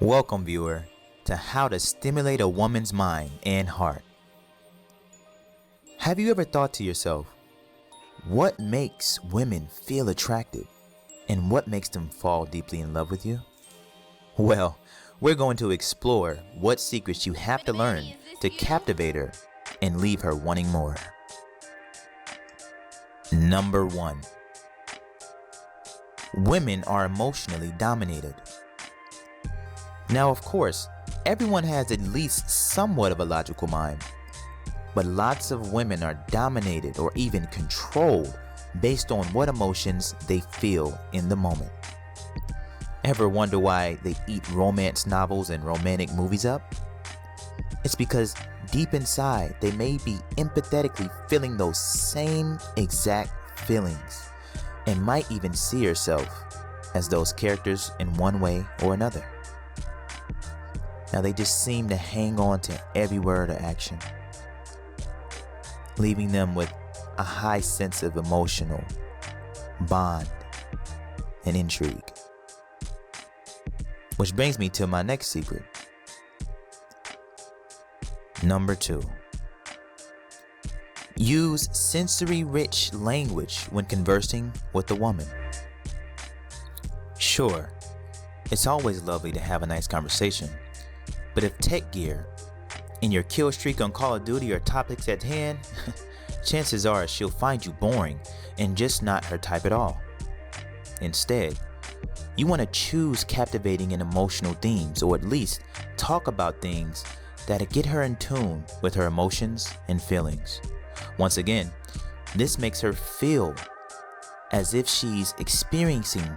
Welcome, viewer, to how to stimulate a woman's mind and heart. Have you ever thought to yourself, what makes women feel attractive and what makes them fall deeply in love with you? Well, we're going to explore what secrets you have to learn to captivate her and leave her wanting more. Number 1. Women are emotionally dominated. Now, of course, everyone has at least somewhat of a logical mind, but lots of women are dominated or even controlled based on what emotions they feel in the moment. Ever wonder why they eat romance novels and romantic movies up? It's because deep inside they may be empathetically feeling those same exact feelings and might even see herself as those characters in one way or another. Now they just seem to hang on to every word or action, leaving them with a high sense of emotional bond and intrigue. Which brings me to my next secret. Number 2. Use sensory-rich language when conversing with a woman. Sure, it's always lovely to have a nice conversation, but if tech gear and your kill streak on Call of Duty are topics at hand, chances are she'll find you boring and just not her type at all. Instead, you want to choose captivating and emotional themes, or at least talk about things that'll get her in tune with her emotions and feelings. Once again, this makes her feel as if she's experiencing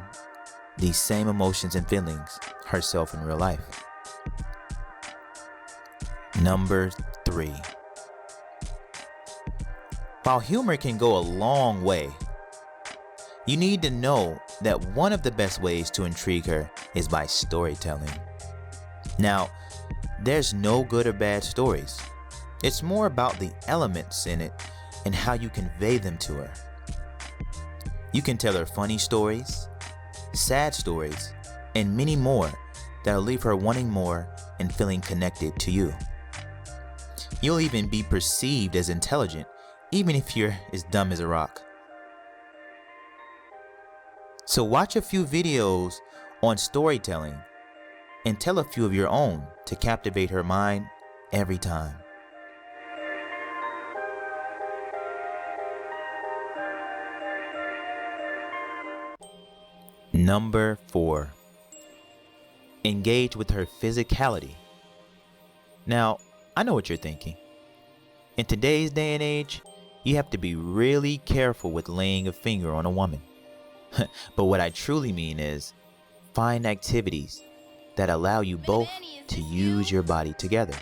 these same emotions and feelings herself in real life. Number 3. While humor can go a long way, you need to know that one of the best ways to intrigue her is by storytelling. Now, there's no good or bad stories. It's more about the elements in it and how you convey them to her. You can tell her funny stories, sad stories, and many more that'll leave her wanting more and feeling connected to you. You'll even be perceived as intelligent, even if you're as dumb as a rock. So watch a few videos on storytelling and tell a few of your own to captivate her mind every time. Number 4. Engage with her physicality. Now, I know what you're thinking. In today's day and age, you have to be really careful with laying a finger on a woman. But what I truly mean is, find activities that allow you both to use your body together.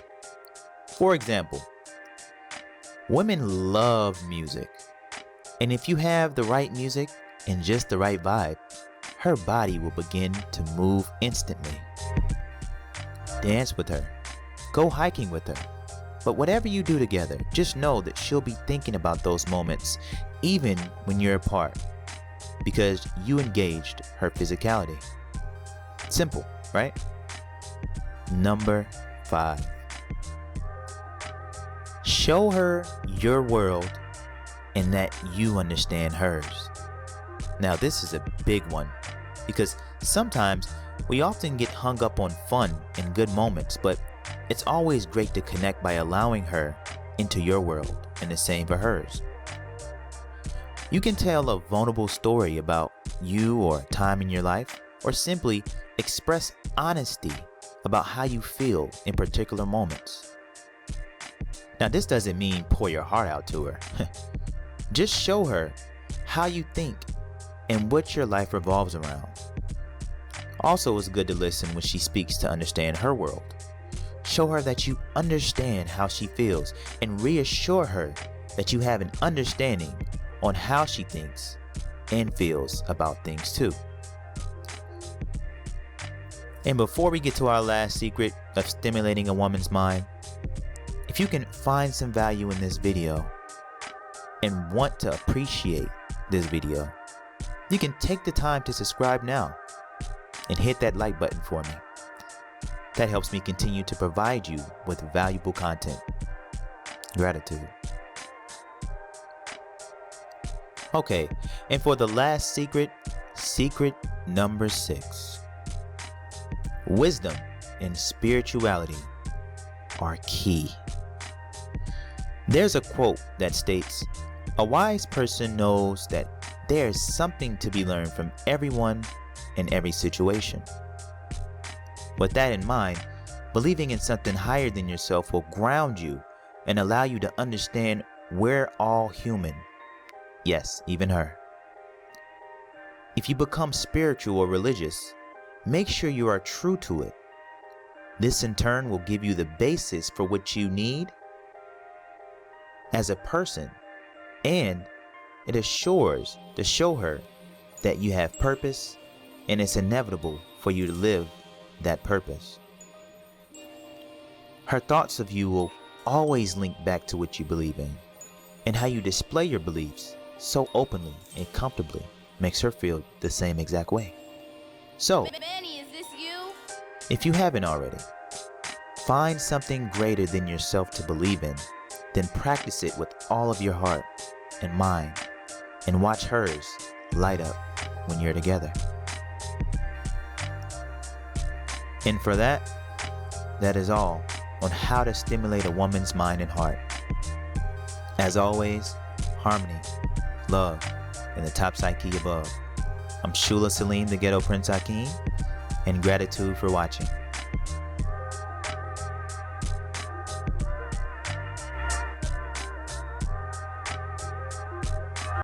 For example, women love music. And if you have the right music and just the right vibe, her body will begin to move instantly. Dance with her. Go hiking with her. But whatever you do together, just know that she'll be thinking about those moments even when you're apart, because you engaged her physicality. Simple, right? Number 5. Show her your world and that you understand hers. Now this is a big one, because sometimes we often get hung up on fun and good moments, but it's always great to connect by allowing her into your world, and the same for hers. You can tell a vulnerable story about you or a time in your life, or simply express honesty about how you feel in particular moments. Now this doesn't mean pour your heart out to her. Just show her how you think and what your life revolves around. Also, it's good to listen when she speaks to understand her world. Show her that you understand how she feels and reassure her that you have an understanding on how she thinks and feels about things too. And before we get to our last secret of stimulating a woman's mind, if you can find some value in this video and want to appreciate this video, you can take the time to subscribe now and hit that like button for me. That helps me continue to provide you with valuable content. Gratitude. Okay, and for the last secret, secret number 6. Wisdom and spirituality are key. There's a quote that states, "A wise person knows that there is something to be learned from everyone in every situation." With that in mind, believing in something higher than yourself will ground you and allow you to understand we're all human. Yes, even her. If you become spiritual or religious, make sure you are true to it. This in turn will give you the basis for what you need as a person, and it assures to show her that you have purpose and it's inevitable for you to live that purpose. Her thoughts of you will always link back to what you believe in, and how you display your beliefs so openly and comfortably makes her feel the same exact way. So, Benny, is this you? if you haven't already, find something greater than yourself to believe in, then practice it with all of your heart and mind, and watch hers light up when you're together. And for that is all on how to stimulate a woman's mind and heart. As always, harmony, love, and the topside key above. I'm Shula Salim, the Ghetto Prince Akeem, and gratitude for watching.